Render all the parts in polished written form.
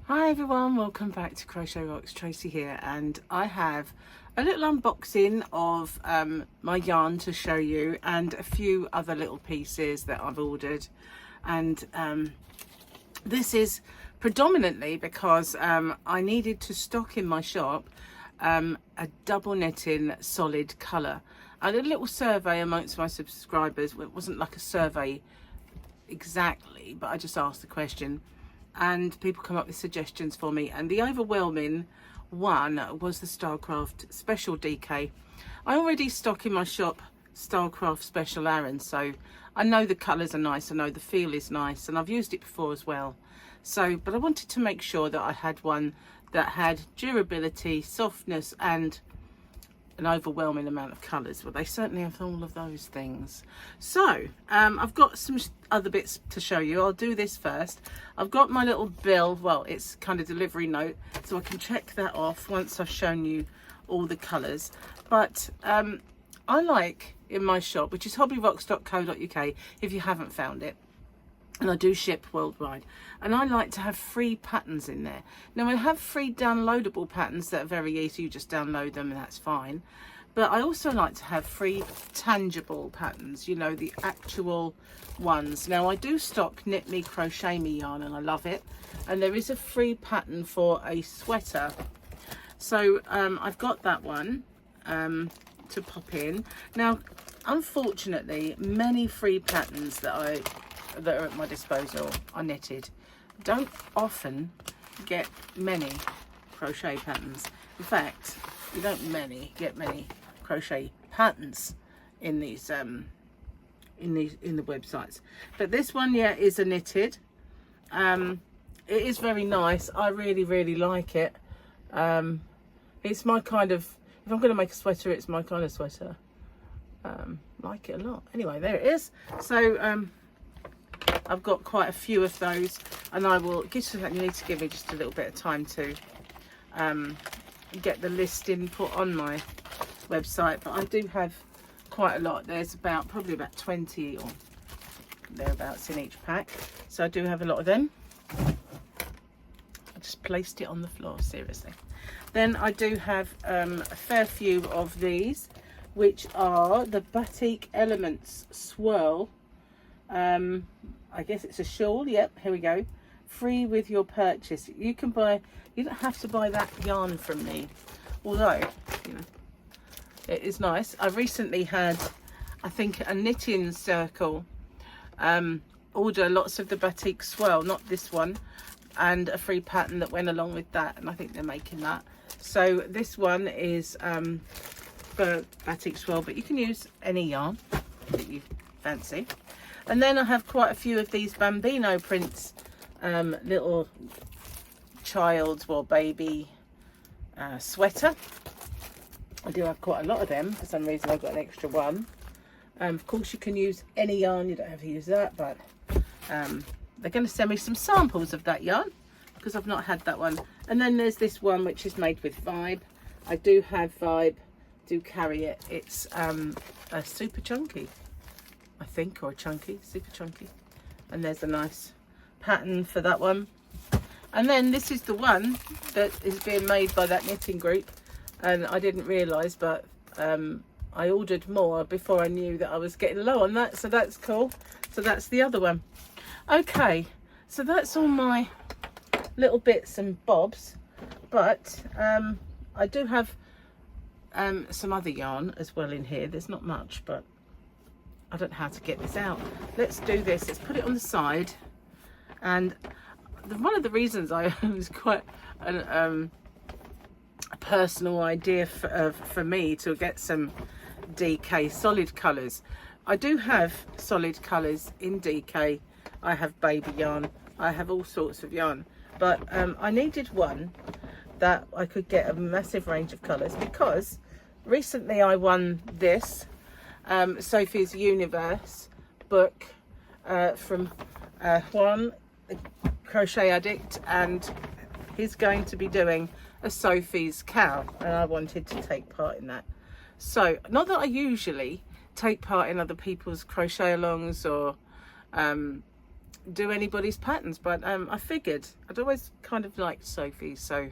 Hi everyone, welcome back to Crochet Rocks. Tracy here, and I have a little unboxing of my yarn to show you and a few other little pieces that I've ordered. And this is predominantly because I needed to stock in my shop a double knitting solid colour. I did a little survey amongst my subscribers. It wasn't like a survey exactly, but I just asked the question and people come up with suggestions for me, and the overwhelming one was the Stylecraft Special DK. I already stock in my shop Stylecraft Special Aran, so I know the colours are nice, I know the feel is nice, and I've used it before as well. So, but I wanted to make sure that I had one that had durability, softness, and an overwhelming amount of colours. Well, they certainly have all of those things. So I've got some other bits to show you. I'll do this first. I've got my little bill, well, it's kind of delivery note, so I can check that off once I've shown you all the colours. But I like in my shop, which is hobbyrocks.co.uk, if you haven't found it, and I do ship worldwide, and I like to have free patterns in there. Now I have free downloadable patterns that are very easy, you just download them and that's fine, but I also like to have free tangible patterns, you know, the actual ones. Now I do stock Knit Me Crochet Me yarn and I love it, and there is a free pattern for a sweater, so I've got that one to pop in. Now unfortunately many free patterns that are at my disposal are knitted. Don't often get many crochet patterns. In fact, you don't get many crochet patterns in these in the websites. But this one, yeah, is a knitted. It is very nice. I really like it. It's my kind of, if I'm going to make a sweater, it's my kind of sweater. Like it a lot. Anyway, there it is. So I've got quite a few of those, and I will get to that. You need to give me just a little bit of time to get the listing put on my website, but I do have quite a lot. There's probably about 20 or thereabouts in each pack, so I do have a lot of them. I just placed it on the floor, seriously. Then I do have a fair few of these, which are the Batik Elements Swirl. I guess it's a shawl. Yep, here we go. Free with your purchase. You can buy, you don't have to buy that yarn from me, although, you know, it is nice. I recently had, I think, a knitting circle order lots of the Batik Swirl, not this one, and a free pattern that went along with that, and I think they're making that. So this one is for Batik Swirl, but you can use any yarn that you fancy. And then I have quite a few of these Bambino prints, little child, well, baby sweater. I do have quite a lot of them. For some reason I've got an extra one. Of course you can use any yarn, you don't have to use that, but they're going to send me some samples of that yarn because I've not had that one. And then there's this one which is made with Vibe. I do have Vibe, do carry it. It's a super chunky, I think, or a chunky, super chunky. And there's a nice pattern for that one. And then this is the one that is being made by that knitting group, and I didn't realise, but I ordered more before I knew that I was getting low on that, so that's cool. So that's the other one. Okay, so that's all my little bits and bobs, but I do have some other yarn as well in here. There's not much, but I don't know how to get this out. Let's do this. Let's put it on the side. And one of the reasons I was quite a personal idea for me to get some DK solid colours. I do have solid colours in DK. I have baby yarn. I have all sorts of yarn. But I needed one that I could get a massive range of colours, because recently I won this Sophie's Universe book from Juan, the crochet addict, and he's going to be doing a Sophie's cow, and I wanted to take part in that. So, not that I usually take part in other people's crochet alongs or do anybody's patterns, but I figured I'd always kind of liked Sophie's, so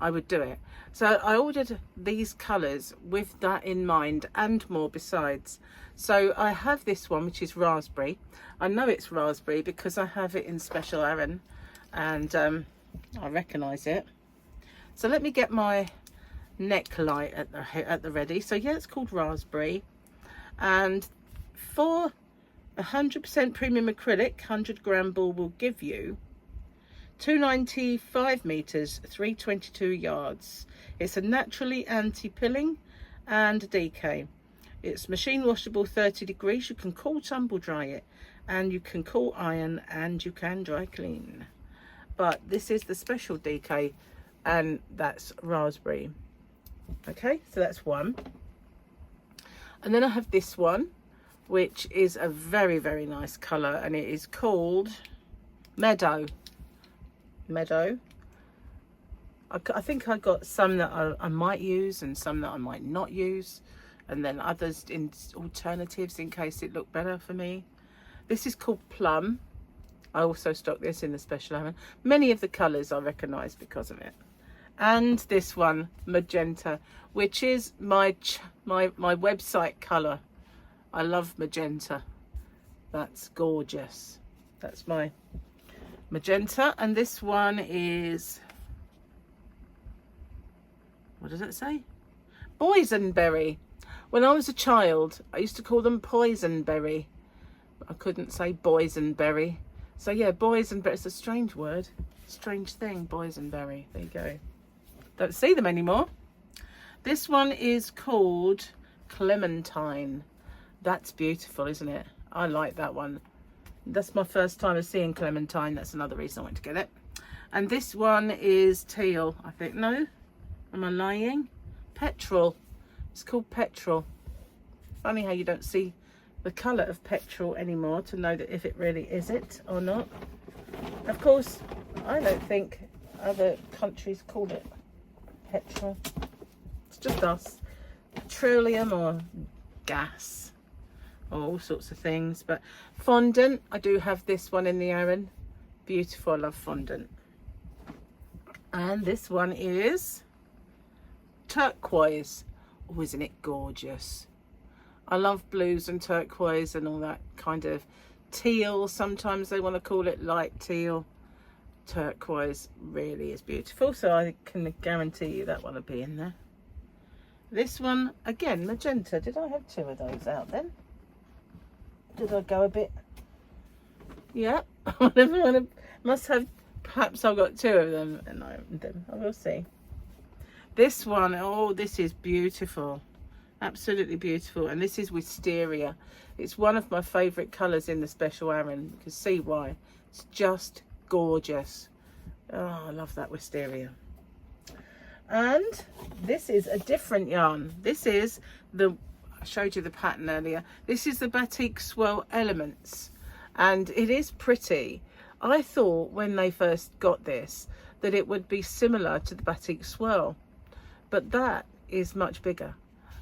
I would do it. So I ordered these colours with that in mind and more besides. So I have this one, which is raspberry. I know it's raspberry because I have it in Special Aran, and I recognise it. So let me get my neck light at the ready. So yeah, it's called raspberry, and for 100% premium acrylic 100-gram ball will give you 295 meters, 322 yards. It's a naturally anti-pilling and decay. It's machine washable 30 degrees. You can cool tumble dry it, and you can cool iron, and you can dry clean. But this is the special decay, and that's raspberry. Okay, so that's one. And then I have this one, which is a very, very nice colour, and it is called Meadow. I think I got some that I might use and some that I might not use, and then others in alternatives in case it looked better for me. This is called Plum. I also stock this in the Special Aran. Many of the colours I recognise because of it. And this one, Magenta, which is my website colour. I love magenta. That's gorgeous. That's my magenta. And this one is, what does it say? Boysenberry. When I was a child, I used to call them poisonberry. I couldn't say boysenberry. So yeah, boysenberry. It's a strange word. Strange thing, boysenberry. There you go. Don't see them anymore. This one is called Clementine. That's beautiful, isn't it? I like that one. That's my first time of seeing Clementine. That's another reason I went to get it. And this one is teal, I think. No? Am I lying? Petrol. It's called Petrol. Funny how you don't see the colour of petrol anymore to know that if it really is it or not. Of course, I don't think other countries call it petrol. It's just us. Petroleum or gas. All sorts of things. But fondant, I do have this one in the Aran. Beautiful. I love fondant. And this one is turquoise. Oh, isn't it gorgeous? I love blues and turquoise and all that kind of teal. Sometimes they want to call it light teal. Turquoise really is beautiful, so I can guarantee you that one will be in there. This one again, magenta. Did I have two of those out then? Did I go a bit? Yeah, must have. Perhaps I've got two of them, and I opened them. I will see. This one, oh, this is beautiful, absolutely beautiful, and this is wisteria. It's one of my favourite colours in the Special Aran. You can see why. It's just gorgeous. Oh, I love that wisteria. And this is a different yarn. This is the, I showed you the pattern earlier. This is the Batik Swirl Elements, and it is pretty. I thought when they first got this that it would be similar to the Batik Swirl, but that is much bigger.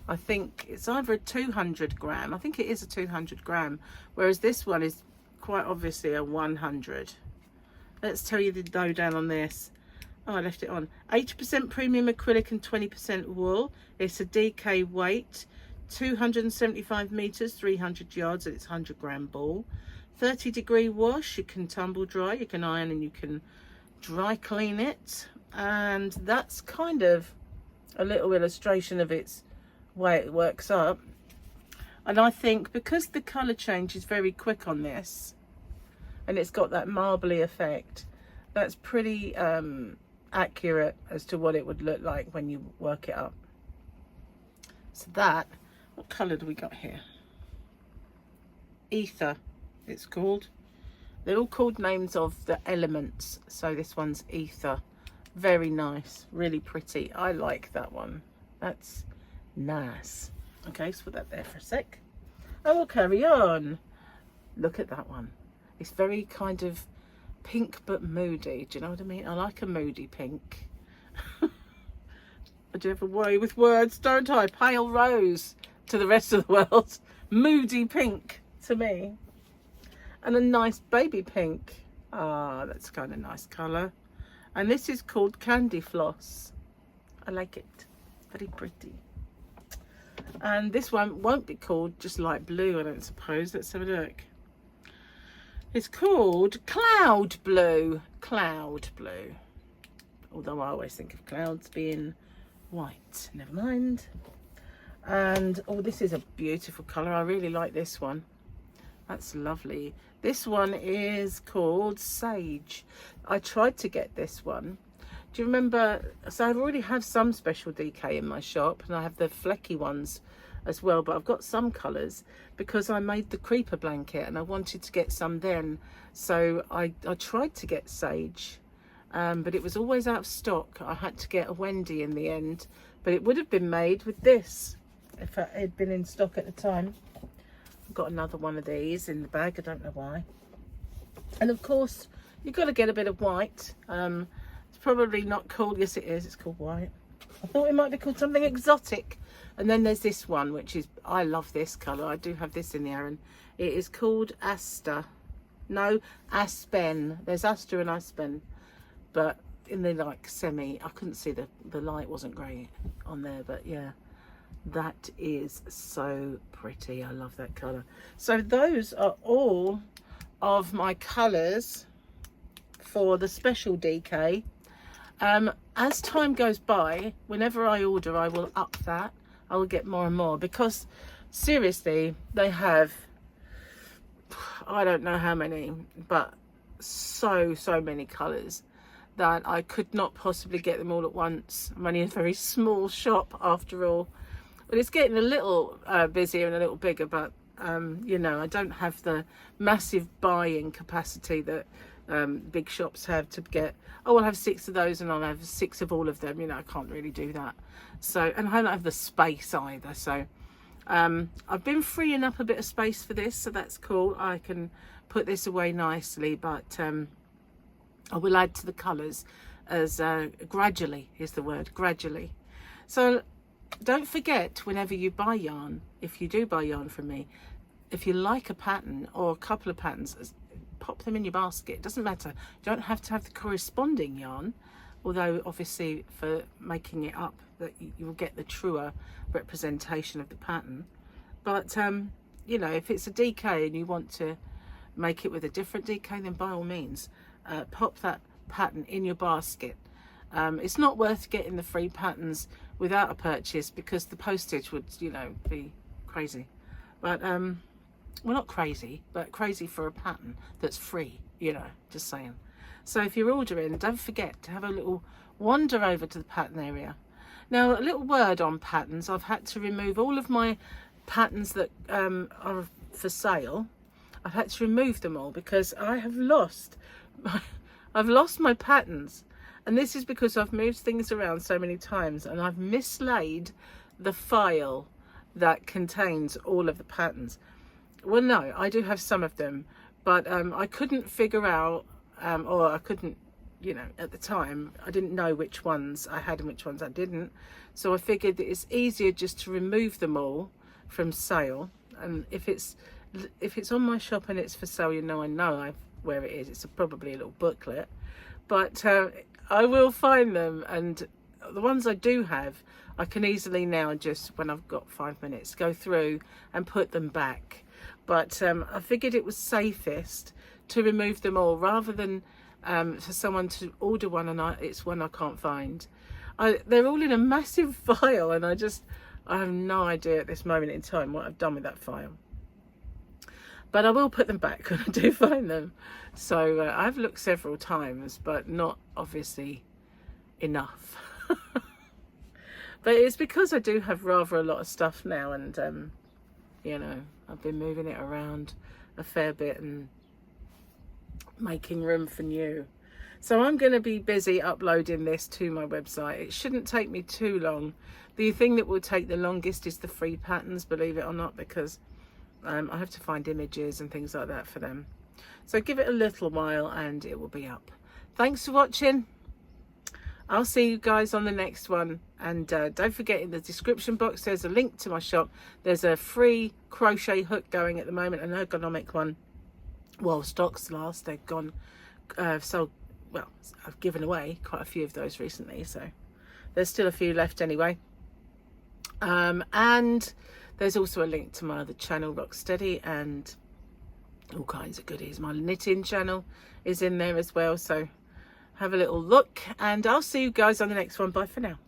I think it's either a 200 gram. I think it is a 200 gram, whereas this one is quite obviously a 100. Let's tell you the lowdown on this. Oh, I left it on. 80% premium acrylic and 20% wool. It's a DK weight, 275 meters, 300 yards, and it's 100 gram ball. 30-degree wash. You can tumble dry, you can iron, and you can dry clean it. And that's kind of a little illustration of its way it works up. And I think because the colour change is very quick on this, and it's got that marbly effect, that's pretty accurate as to what it would look like when you work it up. So that, what colour do we got here? Ether, it's called. They're all called names of the elements. So this one's Ether. Very nice, really pretty. I like that one. That's nice. Okay, let's put that there for a sec. I will carry on. Look at that one. It's very kind of pink but moody. Do you know what I mean? I like a moody pink. I do have a way with words, don't I? Pale rose to the rest of the world. Moody pink to me. and a nice baby pink. Ah, that's kind of nice colour. And this is called Candy Floss. I like it, very pretty. And this one won't be called just light blue, I don't suppose. Let's have a look. It's called Cloud Blue. Cloud Blue. Although I always think of clouds being white. Never mind. And oh, this is a beautiful colour. I really like this one. That's lovely. This one is called Sage. I tried to get this one. Do you remember? So I already have some special DK in my shop, and I have the flecky ones as well, but I've got some colours because I made the creeper blanket and I wanted to get some then. So I tried to get Sage, but it was always out of stock. I had to get a Wendy in the end, but it would have been made with this if it had been in stock at the time. I've got another one of these in the bag, I don't know why. And of course you've got to get a bit of white. It's probably not called, yes it is, it's called white. I thought it might be called something exotic. And then there's this one, which is, I love this colour. I do have this in the Aaron. It is called Aster. No, Aspen. There's Aster and Aspen. But in the like semi, I couldn't see the light wasn't great on there. But yeah, that is so pretty. I love that colour. So those are all of my colours for the special DK. As time goes by, whenever I order, I will up that. I will get more and more, because seriously, they have, I don't know how many, but so many colours that I could not possibly get them all at once. I'm only a very small shop after all. But it's getting a little busier and a little bigger, but you know, I don't have the massive buying capacity that big shops have to get, oh, I'll have 6 of those and I'll have 6 of all of them. You know, I can't really do that. So, and I don't have the space either. So I've been freeing up a bit of space for this, so that's cool. I can put this away nicely, but I will add to the colours as gradually is the word, gradually. So don't forget, whenever you buy yarn, if you do buy yarn from me, if you like a pattern or a couple of patterns, pop them in your basket. It doesn't matter. You don't have to have the corresponding yarn, although obviously for making it up that you will get the truer representation of the pattern. But you know, if it's a DK and you want to make it with a different DK, then by all means pop that pattern in your basket. It's not worth getting the free patterns without a purchase, because the postage would, you know, be crazy. But well, not crazy, but crazy for a pattern that's free, you know, just saying. So if you're ordering, don't forget to have a little wander over to the pattern area. Now, a little word on patterns. I've had to remove all of my patterns that are for sale. I've had to remove them all because I have lost my patterns. And this is because I've moved things around so many times and I've mislaid the file that contains all of the patterns. Well, no, I do have some of them, but I couldn't figure out, or I couldn't, you know, at the time, I didn't know which ones I had and which ones I didn't. So I figured that it's easier just to remove them all from sale. And if it's on my shop and it's for sale, you know, I know where it is. It's probably a little booklet, but I will find them. And the ones I do have, I can easily now, just when I've got 5 minutes, go through and put them back. But I figured it was safest to remove them all rather than for someone to order one and it's one I can't find. They're all in a massive file and I have no idea at this moment in time what I've done with that file. But I will put them back when I do find them. So I've looked several times, but not obviously enough. But it's because I do have rather a lot of stuff now, and you know, I've been moving it around a fair bit and making room for new. So I'm going to be busy uploading this to my website. It shouldn't take me too long. The thing that will take the longest is the free patterns, believe it or not, because I have to find images and things like that for them. So give it a little while and it will be up. Thanks for watching. I'll see you guys on the next one. And don't forget, in the description box there's a link to my shop. There's a free crochet hook going at the moment, an ergonomic one, while stocks last. They've gone, sold, well, I've given away quite a few of those recently, so there's still a few left anyway. And there's also a link to my other channel, Rocksteady, and all kinds of goodies. My knitting channel is in there as well, so have a little look, and I'll see you guys on the next one. Bye for now.